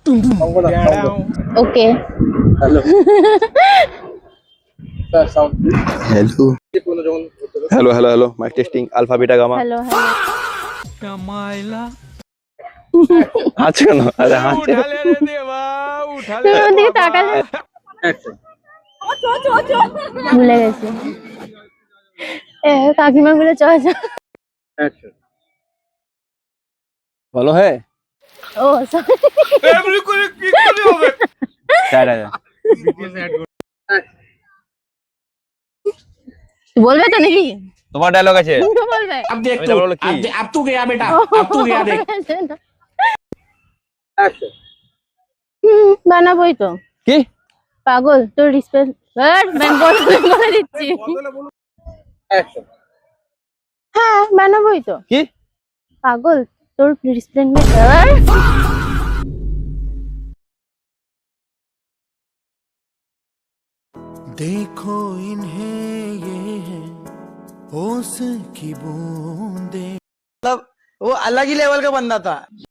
Okay hello hello hello hello hello mike testing alpha beta gamma hello hello হাঁচে কেন আরে হাঁচে তুমি ওর দিকে তাকালে ভুলে গেছি কাকিমা বলে চ চ ভালো হ্যাঁ ও সরি বলবে তো নাকি তোমার ডায়লগ আছে তো বলবে अब देख আমি तू তারপর বলবো কি अब तू गया बेटा अब तू गया देख বানাবোই তো কি পাগল তোর রিসপেক্ট বলে দিচ্ছি হ্যাঁ বানাবোই তো কি পাগল তোর রিসপেক্ট देखो इन्हें ये है होश की बूंदे। मतलब वो अलग ही लेवल का बंदा था।